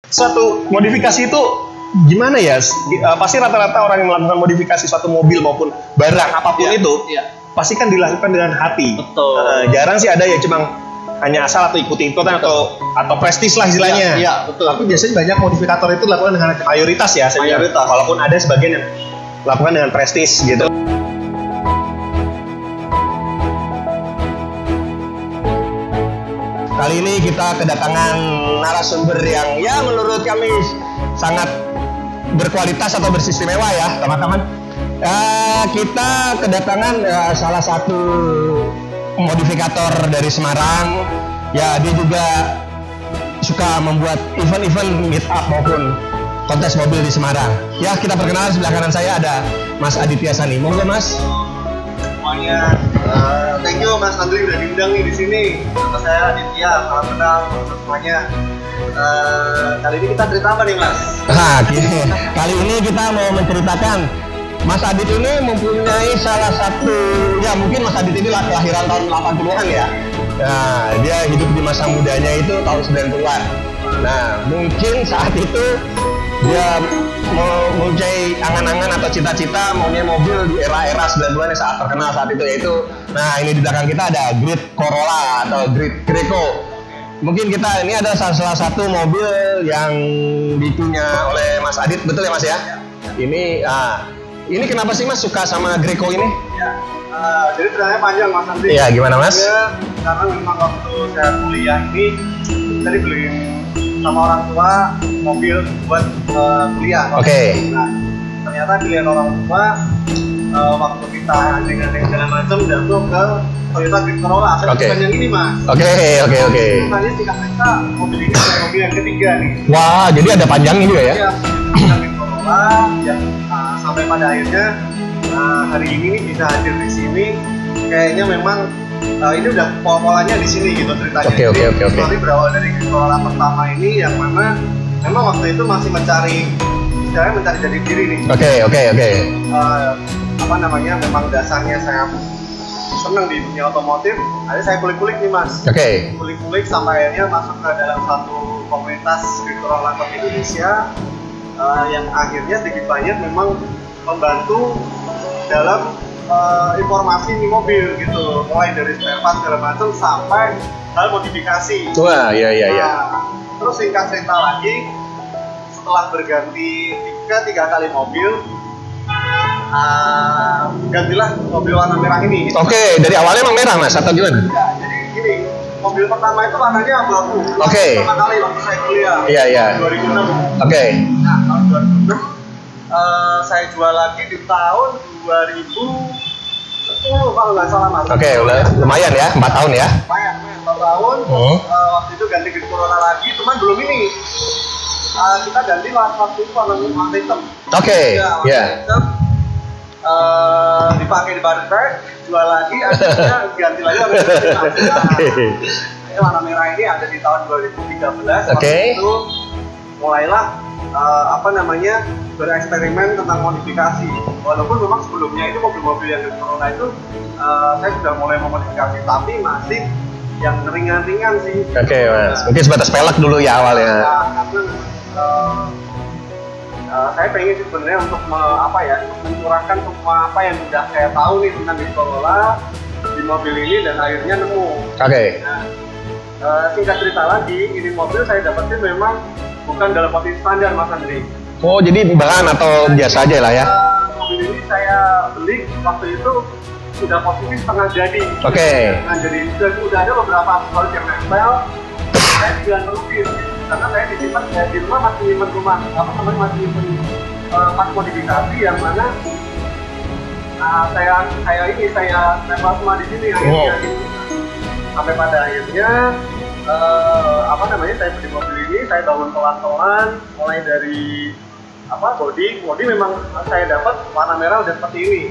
Suatu modifikasi itu gimana ya? Pasti rata-rata orang yang melakukan modifikasi suatu mobil maupun barang apapun itu pasti kan dilakukan dengan hati. Betul. Jarang sih ada yang cuma hanya asal atau ikut-ikutan atau prestis lah istilahnya. Iya, betul. Tapi biasanya banyak modifikator itu dilakukan dengan mayoritas ya. Mayoritas. Walaupun ada sebagian yang lakukan dengan prestis gitu. Kali ini kita kedatangan narasumber yang ya menurut kami sangat berkualitas atau beristimewa ya teman-teman. Kita kedatangan salah satu modifikator dari Semarang. Ya, dia juga suka membuat event-event meet up maupun kontes mobil di Semarang. Ya, kita perkenalan, sebelah kanan saya ada Mas Aditya Sani. Monggo Mas. Semuanya, thank you Mas Andri udah diundang nih di sini. Nama saya Aditya, salam kenal semuanya. Kali ini kita cerita apa nih Mas? Kali ini kita mau menceritakan Mas Adit ini mempunyai salah satu, ya mungkin Mas Adit ini kelahiran tahun 80-an ya. Nah, dia hidup di masa mudanya itu tahun 90-an. Nah, mungkin saat itu dia mempunyai angan-angan atau cita-cita maunya mobil di era-era 90-an yang sangat terkenal saat itu, yaitu, nah ini di belakang kita ada Grid Corolla atau Grid Greco. Mungkin kita ini ada salah satu mobil yang dipunya oleh Mas Adit, betul ya Mas ya? Ini kenapa sih Mas suka sama Greco ini? Ya, jadi ceritanya panjang Mas Andri. Iya, gimana Mas? Ya, karena memang waktu saya kuliah ini saya dibeliin sama orang tua mobil buat kuliah. Oke. Nah, ternyata pilihan orang tua waktu kita andeng-andeng segala macam jatuh ke Toyota Grid Corolla. Oke. Yang ini Mas. Oke. Makanya singkat cerita mobil ini adalah mobil yang ketiga nih. Wah, jadi ada panjangnya juga ya? Iya, Toyota Grid Corolla yang sampai pada akhirnya hari ini nih bisa hadir di sini. Kayaknya memang ini udah polanya di sini gitu ceritanya. Oke. Tapi berawal dari Grid Corolla pertama ini yang mana memang waktu itu masih mencari jati diri nih. Oke. Apa namanya, memang dasarnya saya senang di dunia otomotif. Akhirnya saya kulik-kulik nih Mas. Oke. Kulik-kulik sampai akhirnya masuk ke dalam satu komunitas Grid Corolla Club Indonesia yang akhirnya sedikit banyak memang membantu dalam informasi nih mobil gitu, mulai dari spare part segala macam sampai hal modifikasi. Wah, iya. Terus singkat cerita lagi, setelah berganti tiga kali mobil, gantilah mobil warna merah ini. Gitu. Oke, dari awalnya emang merah Mas atau gimana? Ya, jadi gini, mobil pertama itu warnanya abu-abu. Oke. Pertama kali waktu saya kuliah. Iya. 2006. Oke. Nah, tahun 2006 saya jual lagi di tahun 2010 kalau nggak salah Mas. Oke, lumayan ya, 4 tahun ya. Lumayan 4 tahun. Waktu itu ganti Grid Corolla lagi, cuman belum ini. Kita ganti waktu itu warna hitam. Oke, ya. Hitam. Dipakai di baterai, jual lagi, akhirnya ganti lagi warna hitam. Ini warna merah ini ada di tahun 2013. Oke. Itu mulailah bereksperimen tentang modifikasi. Walaupun memang sebelumnya itu mobil-mobil yang Grid Corolla itu saya sudah mulai memodifikasi, tapi masih yang ringan-ringan sih. Oke Mas, mungkin sebatas pelek dulu ya awalnya. Karena saya pengen sebenarnya untuk mencurahkan semua apa yang sudah saya tahu nih tentang Grid Corolla di mobil ini dan akhirnya nemu. Oke. Nah, singkat cerita lagi, ini mobil saya dapetin memang bukan dalam posisi standar Mas Andri. Oh, jadi bahan atau biasa aja lah ya? Mobil ini saya beli waktu itu sudah posisi setengah jadi. Oke. Nah, jadi sudah ada beberapa aksesoris yang nempel. Saya tidak terusin karena saya disimpan di rumah, masih nyimpen masih nyimpen pas modifikasi yang mana saya nempel semua di sini akhirnya gitu. Sampai pada akhirnya saya beli mobil ini, saya bangun pelan-pelan mulai dari body memang saya dapat warna merah udah seperti ini.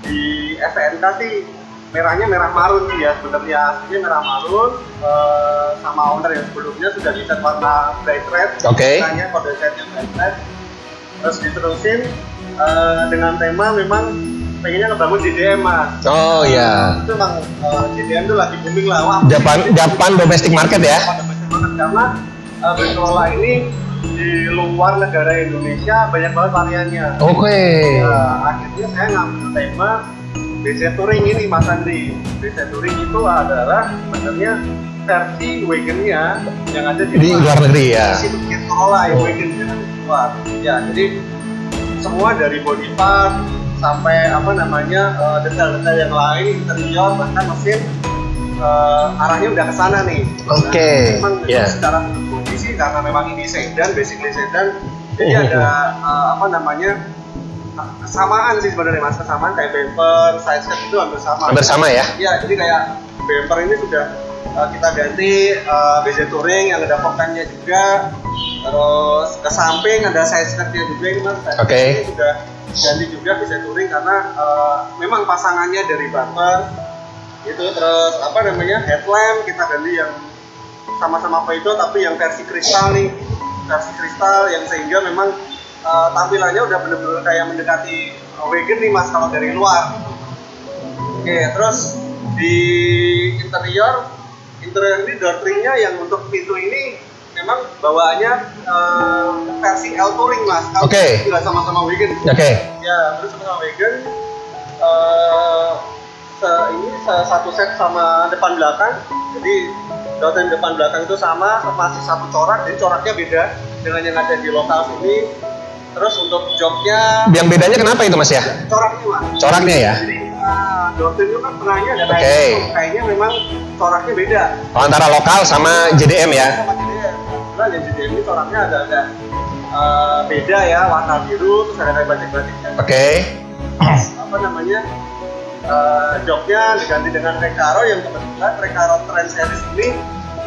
Di STNK sih merahnya merah marun sih ya, sebenarnya aslinya merah marun. Sama owner yang sebelumnya sudah dicat warna bright red. Oke. Namanya kode setnya bright red. Terus diterusin dengan tema memang pengennya ngebangun JDM Mas. Oh iya. Itu memang JDM itu lagi booming lah. Wah, Japan domestic market ya. Domestic market karena Grid Corolla ini di luar negara Indonesia banyak banget variannya. Oke. Nah, akhirnya saya ngambil tema BZ Touring ini Mas Andri. BZ Touring itu adalah sebenarnya versi wagonnya yang ada di luar negeri ya. Itu Corolla yang wagon yang ada di luar. Ya, jadi semua dari body part sampai detail-detail yang lain, interior bahkan mesin arahnya udah ke sana nih. Oke. Memang secara kondisi karena memang ini sedan, basically sedan, jadi ada kesamaan sih sebenarnya Mas, kesamaan kayak bumper, side skirt itu hampir sama. Hampir sama ya? Iya, jadi kayak bumper ini sudah kita ganti BZ Touring yang ada pokoknya juga, terus ke samping ada side skirtnya juga ini Mas. Ini sudah ganti juga BZ Touring karena memang pasangannya dari bumper itu, terus headlamp kita ganti yang sama-sama Peugeot tapi yang versi kristal nih, versi kristal yang sehingga memang tampilannya udah bener-bener kayak mendekati wagon nih Mas kalau dari luar. Oke, terus di interior ini door trim-nya yang untuk pintu ini memang bawaannya versi L Touring Mas. Oke. Tidak sama-sama wagon. Oke. Ya, terus sama wagon. Ini satu set sama depan belakang. Jadi door trim depan belakang itu sama, masih satu corak. Jadi coraknya beda dengan yang ada di lokal sini. Terus untuk joknya, yang bedanya kenapa itu Mas ya? Coraknya Mas. Coraknya ya? Jadi door trim itu kan tengahnya ada kayaknya memang coraknya beda. Antara lokal sama JDM ya? Sama JDM. Nah, yang JDM ini coraknya agak beda ya, warna biru, terus ada kayak batik-batiknya. Oke. Joknya diganti dengan Recaro yang kebetulan Recaro Trend Series ini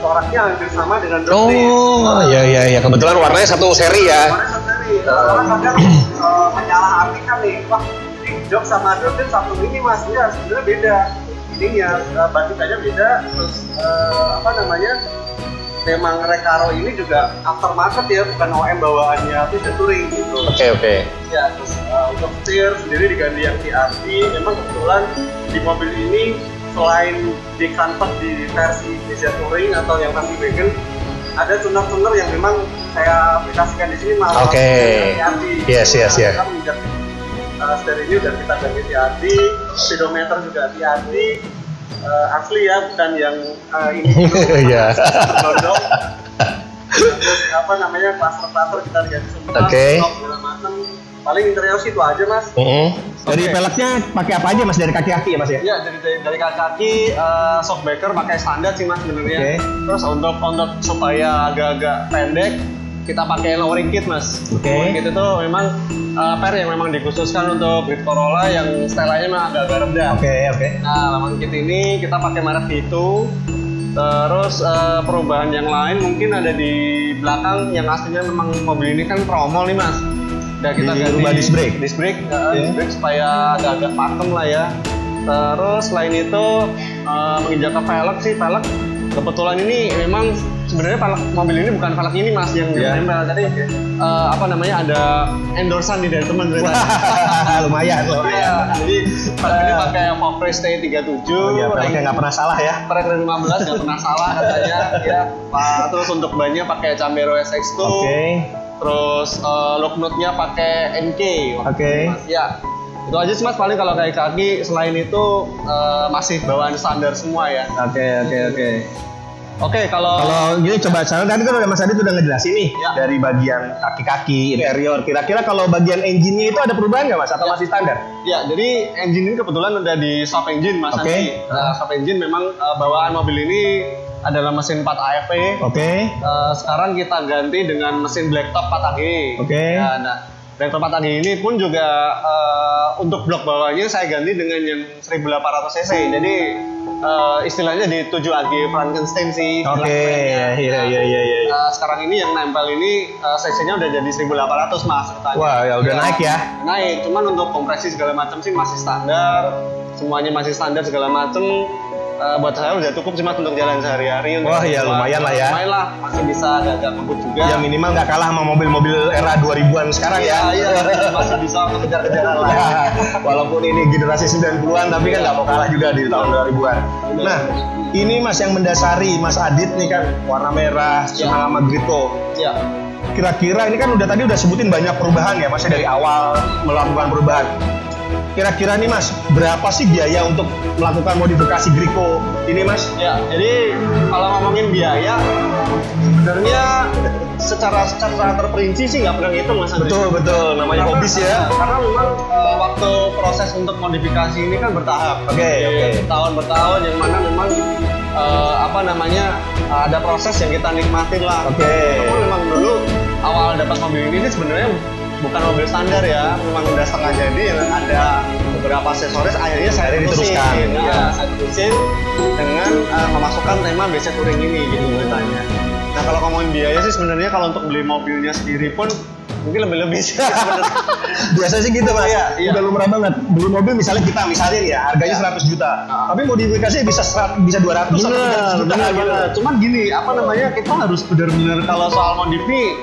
coraknya hampir sama dengan door trim. Oh, iya. Kebetulan warnanya satu seri ya? Warnanya satu seri. Orang kadang menyalahartikan nih, wah ini jok sama door trim satu ini Mas, ya sebenarnya beda. Ininya batikannya beda, terus memang Recaro ini juga aftermarket ya, bukan OM bawaannya BZ Touring gitu. Oke. Ya, terus untuk setir sendiri diganti yang TRD. Memang kebetulan di mobil ini selain di convert di versi BZ Touring atau yang versi wagon, ada tuner-tuner yang memang saya aplikasikan di sini malah TRD. Yes. Kita menginjak setir ini udah kita ganti TRD, speedometer juga TRD. Asli ya, bukan yang ini iya. Terus klaster kita ganti semua. Segala macam. Paling interior sih itu aja Mas. Dari peleknya pakai apa aja Mas, dari kaki-kaki ya Mas ya? Iya, dari kaki-kaki shockbreaker pakai standar sih Mas sebenarnya. Terus untuk supaya agak-agak pendek kita pakai lowering kit Mas. Lowering kit itu memang per yang memang dikhususkan untuk Grid Corolla yang setelannya memang agak-agak rendah. Oke. Nah, lowering kit ini kita pakai merek itu. Terus perubahan yang lain mungkin ada di belakang yang aslinya memang mobil ini kan tromol nih Mas. Udah kita ganti disc brake. Disc brake supaya agak-agak pakem lah ya. Terus selain itu menginjak ke velg sih, velg kebetulan ini memang sebenarnya velg mobil ini bukan velg ini Mas yang nempel, jadi ada endorsean dari teman dari lumayan. Jadi velg ini pakai Fox T37. Velgnya nggak pernah salah ya. Trek 15 nggak pernah salah katanya. Ya. Terus untuk bannya pakai Cambero SX2. Terus lock nut-nya pakai NK. Ya. Itu aja sih Mas, paling kalau kayak kaki selain itu masih bawaan standar semua ya. Oke, kalau gini coba sekarang tadi kan Mas Adit udah ngejelasin nih dari bagian kaki-kaki, interior. Kira-kira kalau bagian engine-nya itu ada perubahan nggak Mas atau masih standar? Ya, jadi engine ini kebetulan udah di shop engine Mas Andi. Shop engine memang bawaan mobil ini adalah mesin 4 AFP. Sekarang kita ganti dengan mesin blacktop 4 AG. Nah, blacktop 4 AG ini pun juga untuk blok bawahnya saya ganti dengan yang 1800 cc. Jadi istilahnya di 7 AG Frankenstein sih. Sekarang ini yang nempel ini cc-nya udah jadi 1800 Mas. Wah, ya udah naik ya. Naik, cuman untuk kompresi segala macam sih masih standar. Semuanya masih standar segala macam. Buat saya udah cukup sih Mas untuk jalan sehari-hari. Wah ya lumayan lah ya. Lumayan lah, masih bisa agak ngebut juga. Ya minimal nggak kalah sama mobil-mobil era 2000-an sekarang ya. Iya, masih bisa mengejar-kejaran lah. Walaupun ini generasi 90-an tapi kan nggak mau kalah juga di tahun 2000-an. Nah, ini Mas yang mendasari Mas Adit nih kan warna merah, senang sama Grito. kira-kira ini kan tadi udah sebutin banyak perubahan ya, masih dari awal melakukan perubahan. Kira-kira nih Mas, berapa sih biaya untuk melakukan modifikasi Griko ini Mas? Ya, jadi kalau ngomongin biaya, sebenarnya secara terperinci sih nggak pernah ngitung Mas. Betul, namanya hobis ya. Karena memang waktu proses untuk modifikasi ini kan bertahap. Oke. Bertahun-tahun yang mana memang ada proses yang kita nikmatin lah. Oke. Memang dulu awal dapat mobil ini sebenarnya bukan mobil standar ya, memang udah setengah jadi yang ada beberapa aksesoris. Akhirnya saya terusin dengan memasukkan tema BC Touring ini gitu ceritanya. Nah kalau ngomongin biaya sih sebenarnya kalau untuk beli mobilnya sendiri pun mungkin lebih sih sebenarnya. Biasanya sih gitu Mas. Iya. Udah lumrah banget. Beli mobil misalnya ya harganya 100 juta. Tapi modifikasinya bisa 200 bener, juta gitu. Cuman gini, kita harus benar-benar kalau soal modifi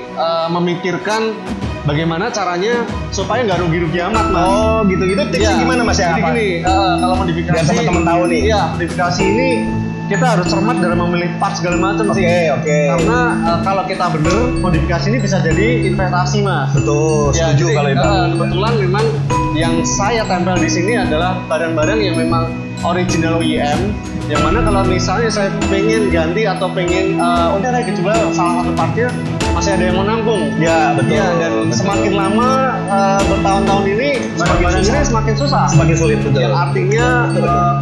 memikirkan bagaimana caranya supaya nggak rugi-rugi amat Mas. Oh gitu tipsnya gimana Mas ya? Jadi gini, kalau modifikasi biar teman-teman tahu nih. Iya, modifikasi ini kita harus cermat dalam memilih part segala macam sih. Oke. Karena kalau kita bener, modifikasi ini bisa jadi investasi Mas. Betul, setuju kalau itu. Kebetulan memang yang saya tempel di sini adalah barang-barang yang memang original OEM. Yang mana kalau misalnya saya pengen ganti atau pengen udah kayak dijual salah satu partnya, masih ada yang mau nampung. Ya betul. Ya, dan semakin lama bertahun-tahun ini barang-barang ini semakin susah, semakin sulit betul. Yang artinya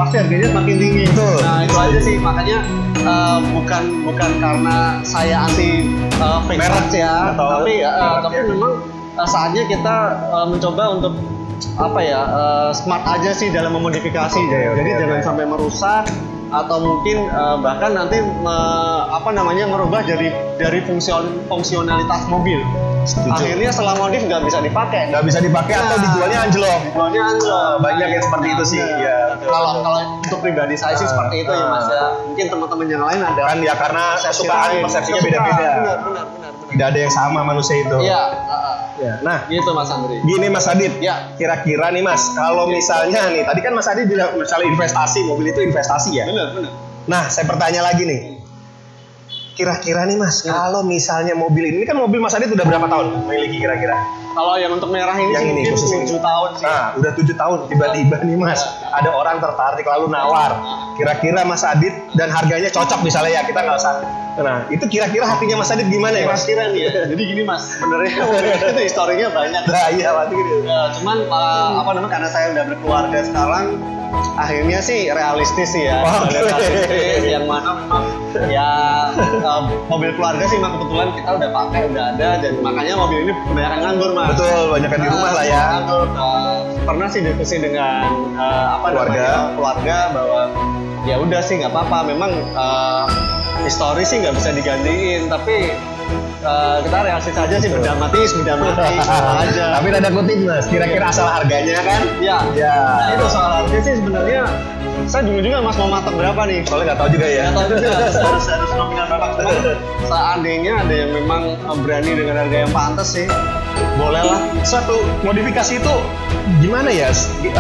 pasti harganya semakin tinggi. Betul. Nah itu aja sih, makanya bukan karena saya anti merek ya, tapi memang saatnya kita mencoba untuk smart aja sih dalam memodifikasi. Jadi jangan sampai merusak atau mungkin bahkan nanti merubah dari fungsionalitas mobil. Setuju. Akhirnya setelah modif nggak bisa dipakai atau dijualnya anjlok. Banyak yang seperti itu sih. Ya. Kalau untuk pribadi saya sih seperti itu ya Mas ya. Mungkin teman-teman yang lain ada kan ya karena persepsinya beda-beda. Benar. Tidak ada yang sama manusia itu. Iya. Nah, gitu Mas Andri. Gini Mas Adit. Ya. Kira-kira nih Mas, kalau misalnya nih, tadi kan Mas Adit bilang misalnya investasi, mobil itu investasi ya. Benar. Nah, saya bertanya lagi nih. Kira-kira nih Mas, kalau misalnya mobil ini kan mobil Mas Adit udah berapa tahun memiliki kira-kira? Kalau yang untuk merah ini yang sih mungkin 7 tahun sih. Nah, udah 7 tahun tiba-tiba nih Mas, ada orang tertarik lalu nawar. Kira-kira Mas Adit dan harganya cocok misalnya ya, kita nggak usah. Nah, itu kira-kira hatinya Mas Adit gimana ya Mas? Kira-kira nih ya. Jadi gini Mas, sebenarnya mobil itu historinya banyak. Nah, iya pasti gitu. Cuman karena saya udah berkeluarga sekarang, akhirnya sih realistis sih ya. Realistis yang mana memang ya mobil keluarga sih memang kebetulan kita udah pakai, udah ada, dan makanya mobil ini kebanyakan nganggur Mas. Betul, banyak di rumah lah ya. Pernah sih diskusi dengan keluarga bahwa ya udah sih nggak apa-apa, memang histori sih nggak bisa digantiin, tapi kita realistis aja sih, benda mati aja. Tapi ada kutip Mas, kira-kira asal harganya kan? Ya. Nah, itu soal harga sih sebenarnya saya bingung juga Mas mau matok berapa nih. Soalnya nggak tahu juga ya. Nggak tahu juga harus nominal berapa. Cuman seandainya ada yang memang berani dengan harga yang pantas sih, boleh lah. Suatu modifikasi itu gimana ya?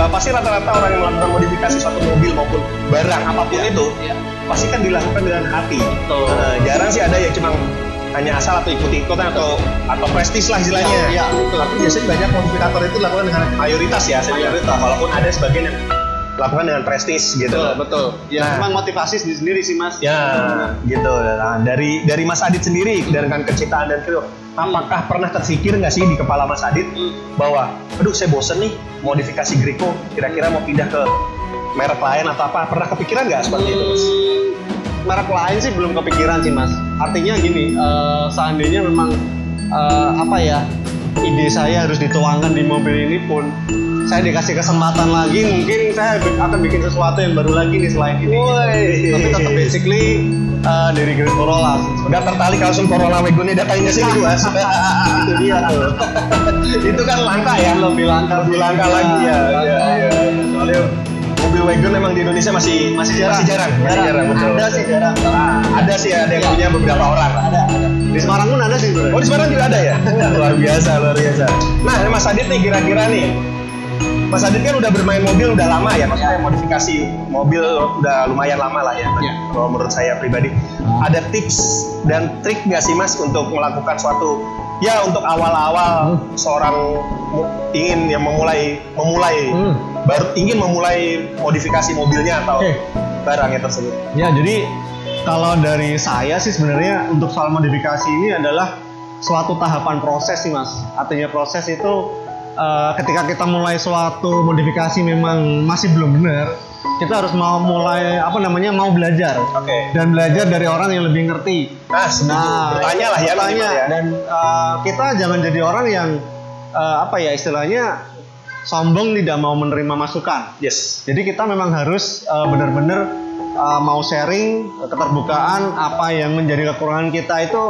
Pasti rata-rata orang yang melakukan modifikasi suatu mobil maupun barang apapun itu pasti kan dilakukan dengan hati. Jarang sih ada yang cuma hanya asal atau ikut-ikutan atau prestis lah istilahnya. Iya, betul. Tapi biasanya banyak modifikator itu dilakukan dengan mayoritas ya, walaupun ada sebagian yang lakukan dengan prestis gitu. Betul. Ya, memang motivasi sendiri sih Mas. Ya, gitu. Nah, dari Mas Adit sendiri dengan kecintaan dan itu, apakah pernah terpikir nggak sih di kepala Mas Adit bahwa, aduh saya bosen nih modifikasi Griko, kira-kira mau pindah ke merek lain atau apa? Pernah kepikiran nggak seperti itu Mas? Merek lain sih belum kepikiran sih Mas. Artinya gini, seandainya memang ide saya harus dituangkan di mobil ini pun, saya dikasih kesempatan lagi, mungkin saya akan bikin sesuatu yang baru lagi nih selain ini. Tapi tetap basically dari Grand Corolla. Udah tertarik langsung Corolla Wagon-nya datangin ke sini Mas. Itu dia tuh. Itu kan langka ya. Lebih langka lagi ya. Soalnya mobil wagon memang di Indonesia masih jarang. Betul. Ada sih ada yang punya beberapa orang. Ada. Di Semarang pun ada sih. Oh, di Semarang juga ada ya. Luar biasa. Nah, Mas Adit nih kira-kira nih Mas Adit kan udah bermain mobil udah lama ya, maksudnya modifikasi mobil udah lumayan lama lah ya. Kalau menurut saya pribadi, ada tips dan trik nggak sih Mas untuk melakukan suatu ya untuk awal-awal seorang ingin yang memulai baru ingin memulai modifikasi mobilnya atau barangnya tersebut? Ya, jadi kalau dari saya sih sebenarnya untuk soal modifikasi ini adalah suatu tahapan proses sih Mas. Artinya proses itu ketika kita mulai suatu modifikasi memang masih belum benar, kita harus mau mulai mau belajar. Dan belajar dari orang yang lebih ngerti. Bertanya lah ya. Dan kita jangan jadi orang yang istilahnya sombong tidak mau menerima masukan. Jadi kita memang harus benar-benar mau sharing, keterbukaan apa yang menjadi kekurangan kita itu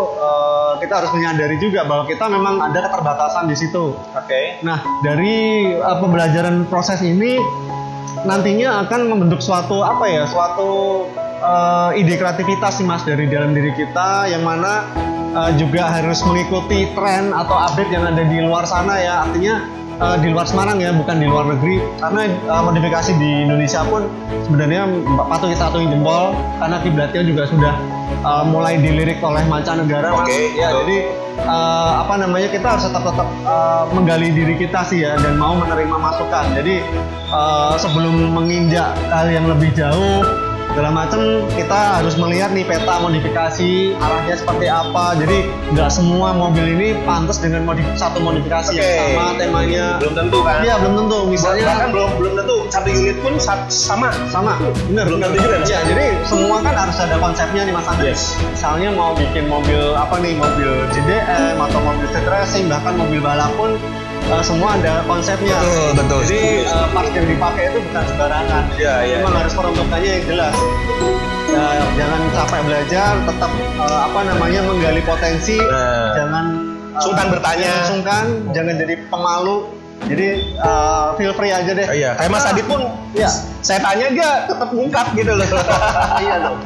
kita harus menyadari juga bahwa kita memang ada keterbatasan di situ. Nah, dari pembelajaran proses ini nantinya akan membentuk suatu ide kreativitas sih Mas dari dalam diri kita, yang mana juga harus mengikuti tren atau update yang ada di luar sana ya. Artinya di luar Semarang ya, bukan di luar negeri, karena modifikasi di Indonesia pun sebenarnya patut kita atuhi jempol karena kiblatnya juga sudah mulai dilirik oleh mancanegara. Jadi kita harus tetap menggali diri kita sih ya, dan mau menerima masukan. Jadi sebelum menginjak hal yang lebih jauh segala macam, kita harus melihat nih peta modifikasi arahnya seperti apa. Jadi nggak semua mobil ini pantas dengan satu modifikasi yang sama temanya. Belum tentu kan? Iya, belum tentu. Misalnya bahkan belum tentu satu unit pun sama. Benar, belum tentu juga. Ya, jadi semua kan harus ada konsepnya nih Mas Andri. Misalnya mau bikin mobil mobil GDM atau mobil street racing, bahkan mobil balap pun semua ada konsepnya. Betul. Jadi parts yang dipakai itu bukan sembarangan. Memang harus peruntukannya yang jelas. Jangan capek belajar, tetap menggali potensi. Jangan sungkan bertanya. Jangan jadi pemalu. Jadi feel free aja deh. Kayak Mas Adit pun, saya tanya dia tetap ngungkap gitu loh. Iya dong.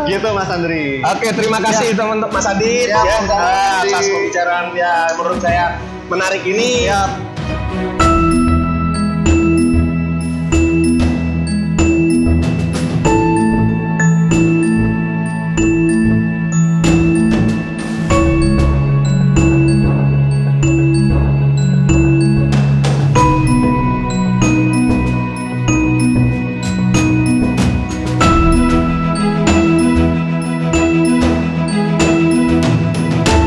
Gitu Mas Andri. Oke, terima kasih teman-teman Mas Adit atas pembicaraan ya menurut saya menarik ini.